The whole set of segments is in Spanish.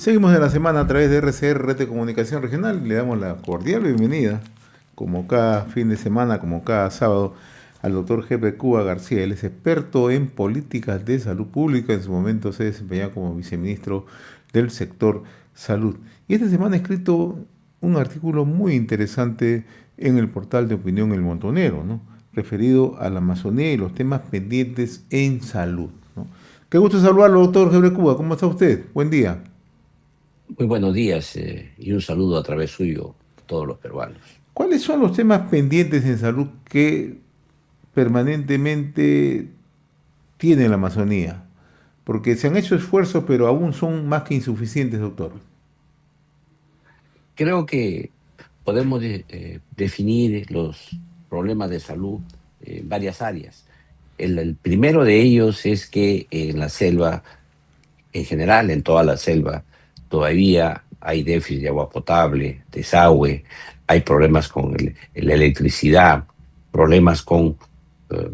Seguimos en la semana a través de RCR, Red de Comunicación Regional, y le damos la cordial bienvenida, como cada fin de semana, como cada sábado, al doctor Jepe Cuba García. Él es experto en políticas de salud pública. En su momento se desempeñaba como viceministro del sector salud. Y esta semana ha escrito un artículo muy interesante en el portal de opinión El Montonero, ¿no? Referido a la Amazonía y los temas pendientes en salud, ¿no? Qué gusto saludarlo, doctor Jepe Cuba. ¿Cómo está usted? Buen día. Muy buenos días y un saludo a través suyo a todos los peruanos. ¿Cuáles son los temas pendientes en salud que permanentemente tiene la Amazonía? Porque se han hecho esfuerzos, pero aún son más que insuficientes, doctor. Creo que podemos definir los problemas de salud en varias áreas. El primero de ellos es que en la selva, en general, en toda la selva, todavía hay déficit de agua potable, desagüe, hay problemas con la electricidad, problemas con eh,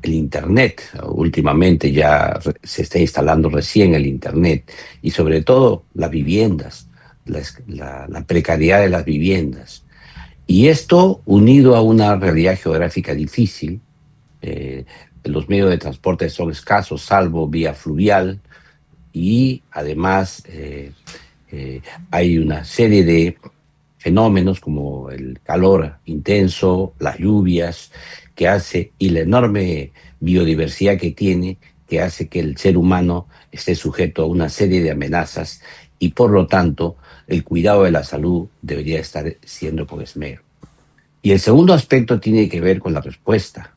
el Internet. Últimamente ya se está instalando recién el Internet y sobre todo las viviendas, la precariedad de las viviendas. Y esto unido a una realidad geográfica difícil, eh, los medios de transporte son escasos, salvo vía fluvial, y además hay una serie de fenómenos como el calor intenso, las lluvias, que hace, y la enorme biodiversidad que hace que el ser humano esté sujeto a una serie de amenazas y por lo tanto el cuidado de la salud debería estar siendo con esmero. Y el segundo aspecto tiene que ver con la respuesta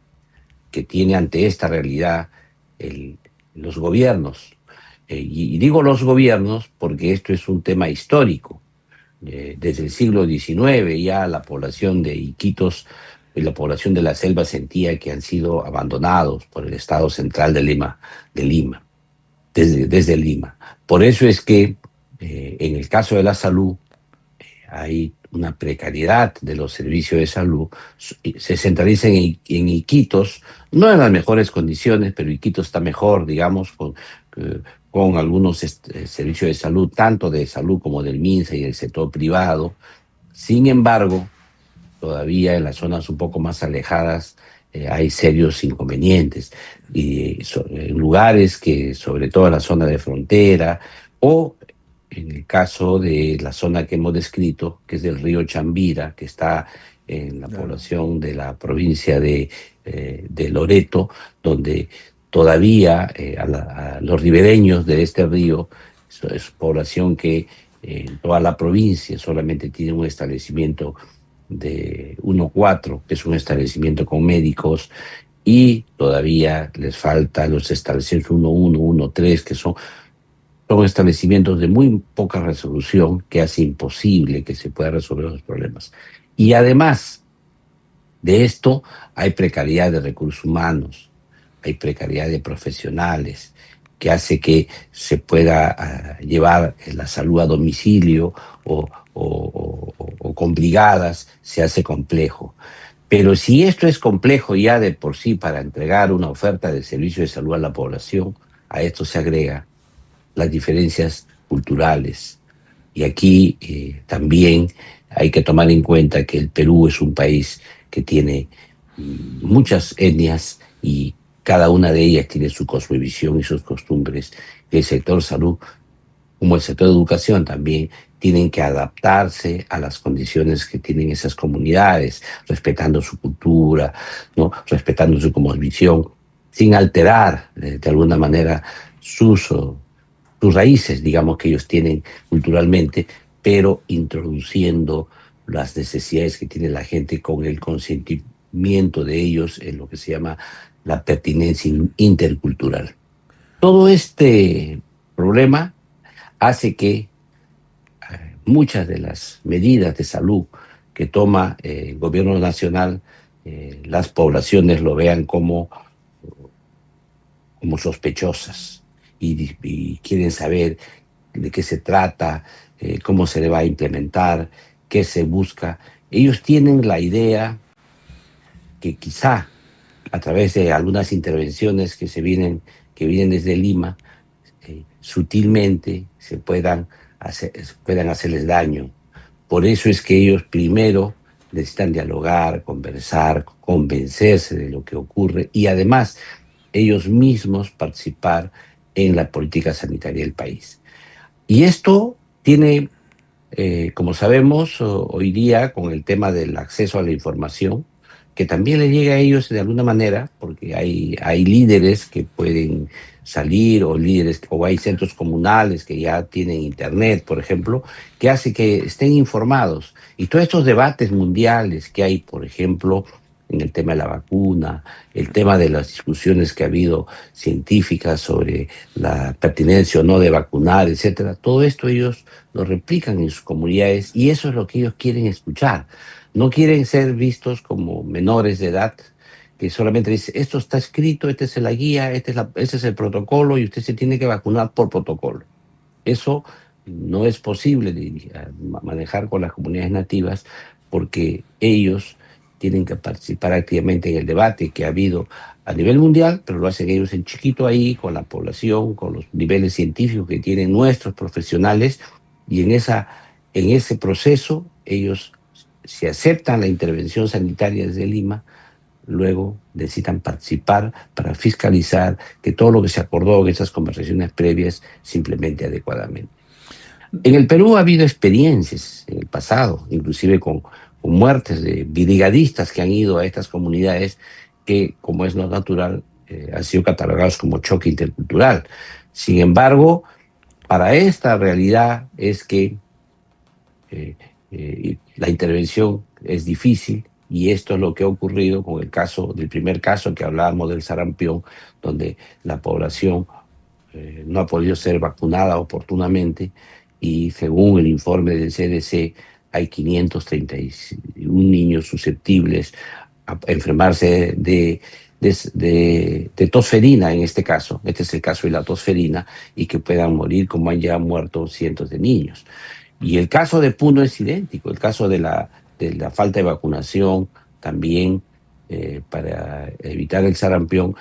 que tiene ante esta realidad el, los gobiernos. Y digo los gobiernos porque esto es un tema histórico. Desde el siglo XIX ya la población de Iquitos y la población de la selva sentía que han sido abandonados por el Estado central de Lima, desde Lima. Por eso es que en el caso de la salud hay una precariedad de los servicios de salud, se centraliza en Iquitos, no en las mejores condiciones, pero Iquitos está mejor, digamos, con algunos servicios de salud, tanto de salud como del MINSA y del sector privado. Sin embargo, todavía en las zonas un poco más alejadas hay serios inconvenientes. Y en lugares que, sobre todo en la zona de frontera, o en el caso de la zona que hemos descrito, que es del río Chambira, que está en la Claro. población de la provincia de Loreto, donde todavía a los ribereños de este río es población que en toda la provincia solamente tiene un establecimiento de 1-4, que es un establecimiento con médicos, y todavía les falta los establecimientos 1-1, 1-3, que son establecimientos de muy poca resolución que hace imposible que se pueda resolver los problemas. Y además de esto, hay precariedad de recursos humanos, hay precariedad de profesionales, que hace que se pueda llevar la salud a domicilio o con brigadas, se hace complejo. Pero si esto es complejo ya de por sí para entregar una oferta de servicio de salud a la población, a esto se agrega las diferencias culturales. Y aquí también hay que tomar en cuenta que el Perú es un país que tiene muchas etnias y cada una de ellas tiene su cosmovisión y sus costumbres. El sector salud, como el sector educación también, tienen que adaptarse a las condiciones que tienen esas comunidades, respetando su cultura, ¿no? Respetando su cosmovisión, sin alterar de alguna manera sus raíces, digamos, que ellos tienen culturalmente, pero introduciendo las necesidades que tiene la gente con el consentimiento de ellos en lo que se llama la pertinencia intercultural. Todo este problema hace que muchas de las medidas de salud que toma el gobierno nacional, las poblaciones lo vean como sospechosas y quieren saber de qué se trata, cómo se le va a implementar, qué se busca. Ellos tienen la idea que quizá a través de algunas intervenciones que vienen desde Lima, sutilmente se puedan puedan hacerles daño. Por eso es que ellos primero necesitan dialogar, conversar, convencerse de lo que ocurre y además ellos mismos participar en la política sanitaria del país. Y esto tiene, como sabemos, hoy día con el tema del acceso a la información, que también le llega a ellos de alguna manera, porque hay líderes que pueden salir o líderes, o hay centros comunales que ya tienen internet, por ejemplo, que hace que estén informados. Y todos estos debates mundiales que hay, por ejemplo, en el tema de la vacuna, el tema de las discusiones que ha habido científicas sobre la pertinencia o no de vacunar, etcétera, todo esto ellos lo replican en sus comunidades y eso es lo que ellos quieren escuchar. No quieren ser vistos como menores de edad que solamente dicen, esto está escrito, esta es la guía, este es el protocolo y usted se tiene que vacunar por protocolo. Eso no es posible manejar con las comunidades nativas porque ellos tienen que participar activamente en el debate que ha habido a nivel mundial, pero lo hacen ellos en chiquito ahí, con la población, con los niveles científicos que tienen nuestros profesionales, y en ese proceso ellos, si aceptan la intervención sanitaria desde Lima, luego necesitan participar para fiscalizar que todo lo que se acordó en esas conversaciones previas se implemente adecuadamente. En el Perú ha habido experiencias en el pasado, inclusive con muertes de brigadistas que han ido a estas comunidades que, como es lo natural, han sido catalogados como choque intercultural. Sin embargo, para esta realidad es que la intervención es difícil y esto es lo que ha ocurrido con el caso del primer caso que hablábamos del sarampión, donde la población no ha podido ser vacunada oportunamente y según el informe del CDC hay 531 niños susceptibles a enfermarse de tosferina en este caso. Este es el caso de la tosferina y que puedan morir como han ya muerto cientos de niños. Y el caso de Puno es idéntico, el caso de la falta de vacunación también para evitar el sarampión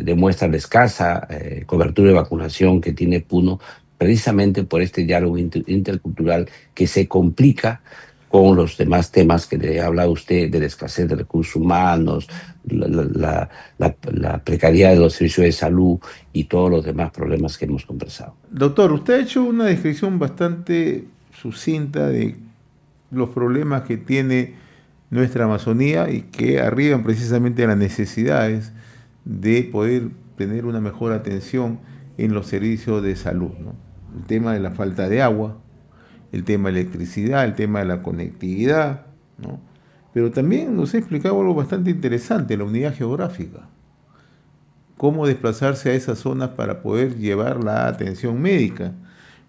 demuestra la escasa cobertura de vacunación que tiene Puno precisamente por este diálogo intercultural que se complica con los demás temas que le ha hablado usted de la escasez de recursos humanos, la precariedad de los servicios de salud y todos los demás problemas que hemos conversado. Doctor, usted ha hecho una descripción bastante sucinta de los problemas que tiene nuestra Amazonía y que arriban precisamente a las necesidades de poder tener una mejor atención en los servicios de salud, ¿no? El tema de la falta de agua, el tema de la electricidad, el tema de la conectividad, ¿no? Pero también nos ha explicado algo bastante interesante, la unidad geográfica, cómo desplazarse a esas zonas para poder llevar la atención médica.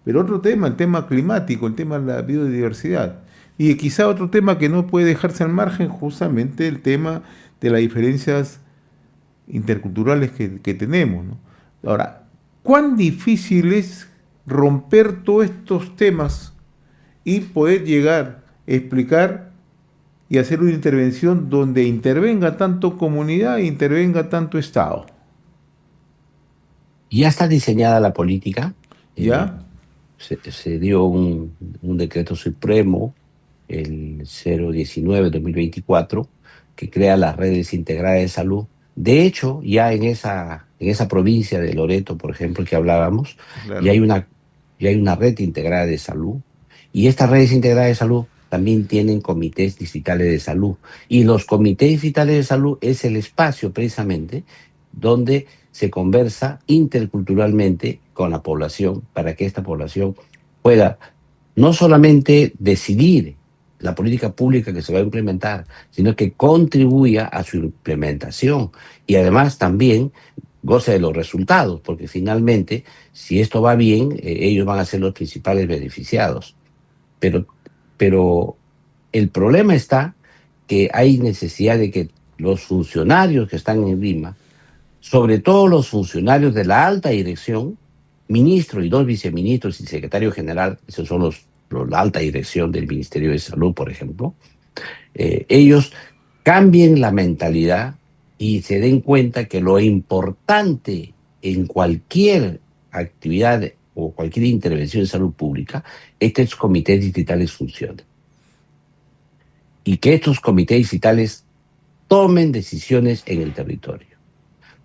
Pero otro tema, el tema climático, el tema de la biodiversidad. Y quizá otro tema que no puede dejarse al margen, justamente el tema de las diferencias interculturales que tenemos, ¿no? Ahora, ¿cuán difícil es romper todos estos temas y poder llegar a explicar y hacer una intervención donde intervenga tanto comunidad e intervenga tanto Estado? Ya está diseñada la política. ¿Ya? Se dio un decreto supremo, el 019-2024, que crea las redes integradas de salud. De hecho, ya en esa provincia de Loreto, por ejemplo, que hablábamos, ya Claro. hay una, ya hay una red integrada de salud. Y estas redes integradas de salud también tienen comités distritales de salud. Y los comités distritales de salud es el espacio precisamente donde se conversa interculturalmente con la población para que esta población pueda no solamente decidir la política pública que se va a implementar, sino que contribuya a su implementación y además también goce de los resultados, porque finalmente, si esto va bien, ellos van a ser los principales beneficiados. Pero, pero el problema está que hay necesidad de que los funcionarios que están en Lima, sobre todo los funcionarios de la alta dirección, ministro y dos viceministros y secretario general, esos son la alta dirección del Ministerio de Salud, por ejemplo, ellos cambien la mentalidad y se den cuenta que lo importante en cualquier actividad o cualquier intervención en salud pública, estos comités distritales funcionen. Y que estos comités distritales tomen decisiones en el territorio.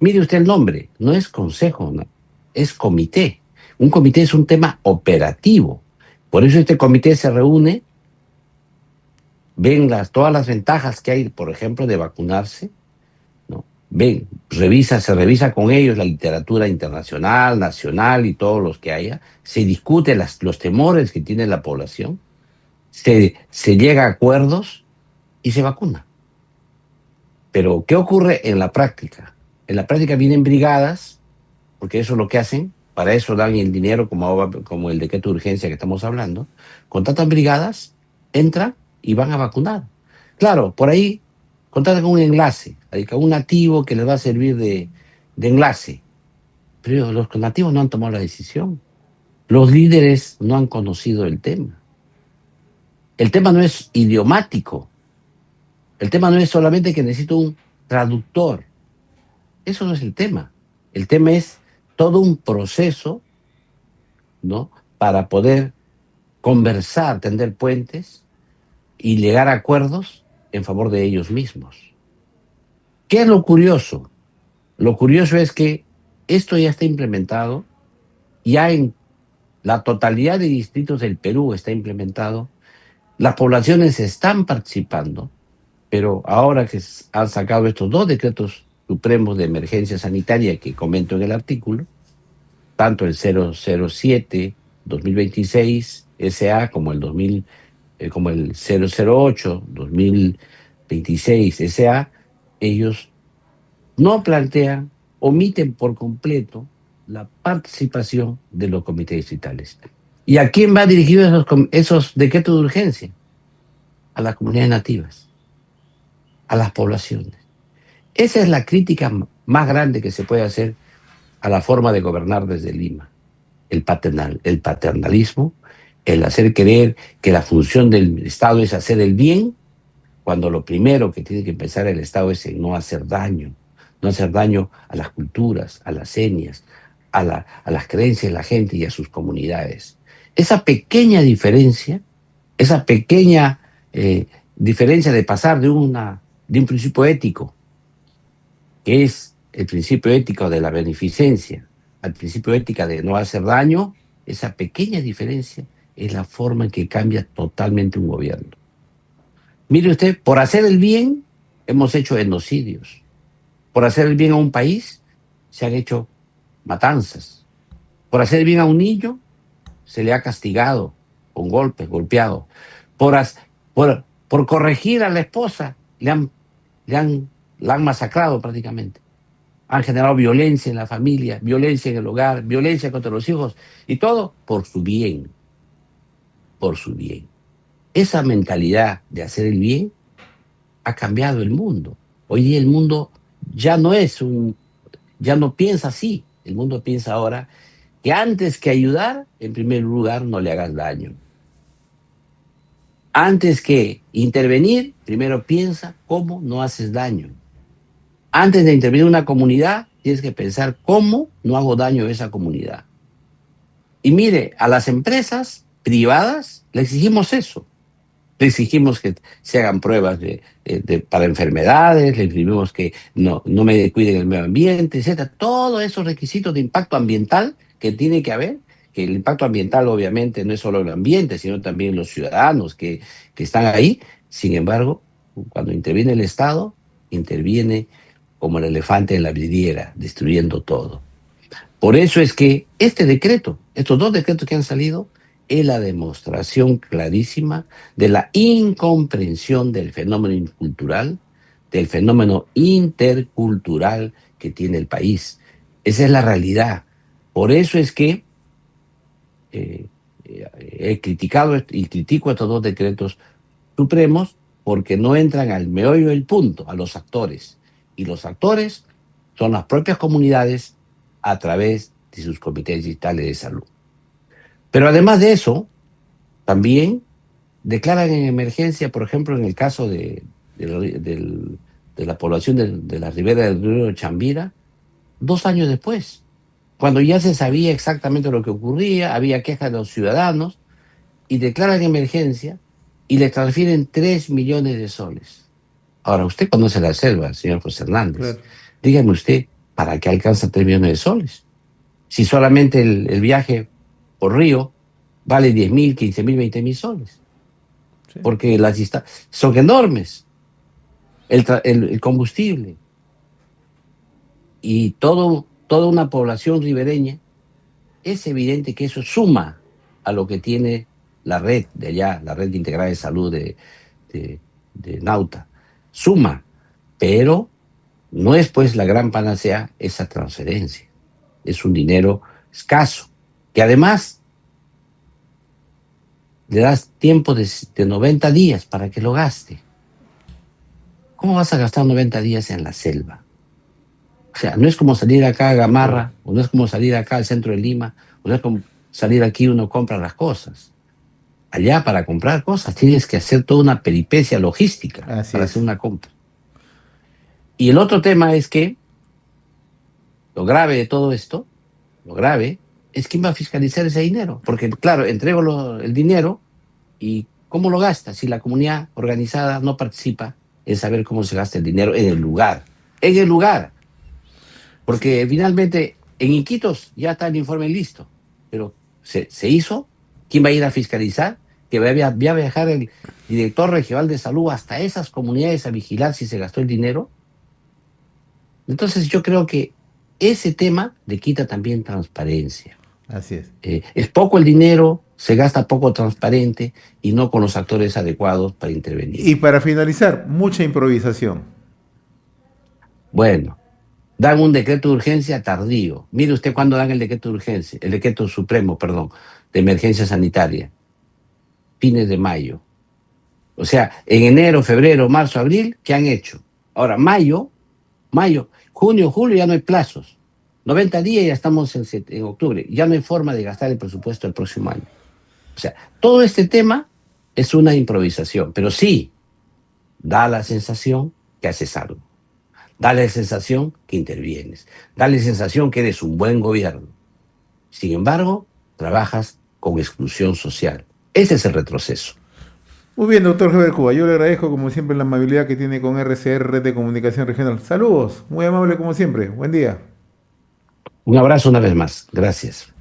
Mire usted el nombre, no es consejo, no, es comité. Un comité es un tema operativo. Por eso este comité se reúne, ven todas las ventajas que hay, por ejemplo, de vacunarse, ¿no? Ven, se revisa con ellos la literatura internacional, nacional y todos los que haya, se discute los temores que tiene la población, se llega a acuerdos y se vacuna. Pero, ¿qué ocurre en la práctica? En la práctica vienen brigadas, porque eso es lo que hacen, para eso dan el dinero como el decreto de urgencia que estamos hablando, contratan brigadas, entran y van a vacunar. Claro, por ahí contratan un enlace, un nativo que les va a servir de enlace, pero los nativos no han tomado la decisión. Los líderes no han conocido el tema. El tema no es idiomático. El tema no es solamente que necesito un traductor. Eso no es el tema. El tema es todo un proceso, ¿no? Para poder conversar, tender puentes y llegar a acuerdos en favor de ellos mismos. ¿Qué es lo curioso? Lo curioso es que esto ya está implementado, ya en la totalidad de distritos del Perú está implementado, las poblaciones están participando, pero ahora que han sacado estos dos decretos supremos de emergencia sanitaria que comento en el artículo, tanto el 007-2026 SA como como el 008-2026 SA, ellos no plantean, omiten por completo la participación de los comités distritales. ¿Y a quién va dirigido esos decretos de urgencia? A las comunidades nativas, a las poblaciones. Esa es la crítica más grande que se puede hacer a la forma de gobernar desde Lima. El paternalismo, el hacer creer que la función del Estado es hacer el bien, cuando lo primero que tiene que pensar el Estado es en no hacer daño a las culturas, a las etnias, a las creencias de la gente y a sus comunidades. Esa pequeña diferencia diferencia de pasar de un principio ético, que es el principio ético de la beneficencia, al principio ético de no hacer daño, esa pequeña diferencia es la forma en que cambia totalmente un gobierno. Mire usted, por hacer el bien hemos hecho genocidios. Por hacer el bien a un país se han hecho matanzas. Por hacer el bien a un niño se le ha castigado con golpes, golpeado. Por corregir a la esposa la han masacrado prácticamente. Han generado violencia en la familia, violencia en el hogar, violencia contra los hijos, y todo por su bien, por su bien. Esa mentalidad de hacer el bien ha cambiado el mundo. Hoy día el mundo ya no piensa así. El mundo piensa ahora que antes que ayudar, en primer lugar, no le hagas daño. Antes que intervenir, primero piensa cómo no haces daño. Antes de intervenir en una comunidad, tienes que pensar cómo no hago daño a esa comunidad. Y mire, a las empresas privadas le exigimos eso. Le exigimos que se hagan pruebas para enfermedades, le exigimos que no me cuiden el medio ambiente, etc. Todos esos requisitos de impacto ambiental que tiene que haber, que el impacto ambiental obviamente no es solo el ambiente, sino también los ciudadanos que están ahí. Sin embargo, cuando interviene el Estado, interviene como el elefante en la vidriera, destruyendo todo. Por eso es que estos dos decretos que han salido, es la demostración clarísima de la incomprensión del fenómeno cultural, del fenómeno intercultural que tiene el país. Esa es la realidad. Por eso es que he criticado y critico estos dos decretos supremos, porque no entran al meollo del punto, a los actores. Y los actores son las propias comunidades a través de sus comités distritales de salud. Pero además de eso, también declaran en emergencia, por ejemplo, en el caso de la población de la ribera del río Chambira, 2 años después. cuando ya se sabía exactamente lo que ocurría, había quejas de los ciudadanos, y declaran emergencia y le transfieren 3 millones de soles. Ahora, usted conoce la selva, señor José Hernández. Claro. Dígame usted, ¿para qué alcanza 3 millones de soles? Si solamente el viaje por río vale 10.000, 15.000, 20.000 soles, Sí. porque las distancias son enormes, el combustible y toda una población ribereña. Es evidente que eso suma a lo que tiene la red de allá, la red integrada de salud de, de Nauta. Suma, pero no es pues la gran panacea esa transferencia. Es un dinero escaso, que además le das tiempo de 90 días para que lo gaste. ¿Cómo vas a gastar 90 días en la selva? O sea, no es como salir acá a De acuerdo. Gamarra, o no es como salir acá al centro de Lima, o no es como salir aquí uno compra las cosas. Allá para comprar cosas tienes que hacer toda una peripecia logística Así para hacer es. una compra. Y el otro tema es que lo grave de todo esto, lo grave, es quién va a fiscalizar ese dinero. Porque, claro, entrego el dinero y ¿cómo lo gasta si la comunidad organizada no participa en saber cómo se gasta el dinero en el lugar? En el lugar. Sí. Porque finalmente en Iquitos ya está el informe listo, pero se hizo. ¿Quién va a ir a fiscalizar? Que va a viajar el director regional de salud hasta esas comunidades a vigilar si se gastó el dinero. Entonces yo creo que ese tema le quita también transparencia. Así es. Es poco el dinero, se gasta poco transparente y no con los actores adecuados para intervenir. Y para finalizar, mucha improvisación. Bueno, dan un decreto de urgencia tardío. Mire usted cuándo dan el decreto de urgencia, el decreto supremo, perdón, de emergencia sanitaria, fines de mayo. O sea, en enero, febrero, marzo, abril, ¿qué han hecho? Ahora, mayo, junio, julio ya no hay plazos. 90 días ya estamos en octubre. Ya no hay forma de gastar el presupuesto del próximo año. O sea, todo este tema es una improvisación, pero sí da la sensación que haces algo. Da la sensación que intervienes. Da la sensación que eres un buen gobierno. Sin embargo, trabajas con exclusión social. Ese es el retroceso. Muy bien, doctor Heber Cuba. Yo le agradezco como siempre la amabilidad que tiene con RCR, Red de Comunicación Regional. Saludos, muy amable como siempre. Buen día. Un abrazo una vez más. Gracias.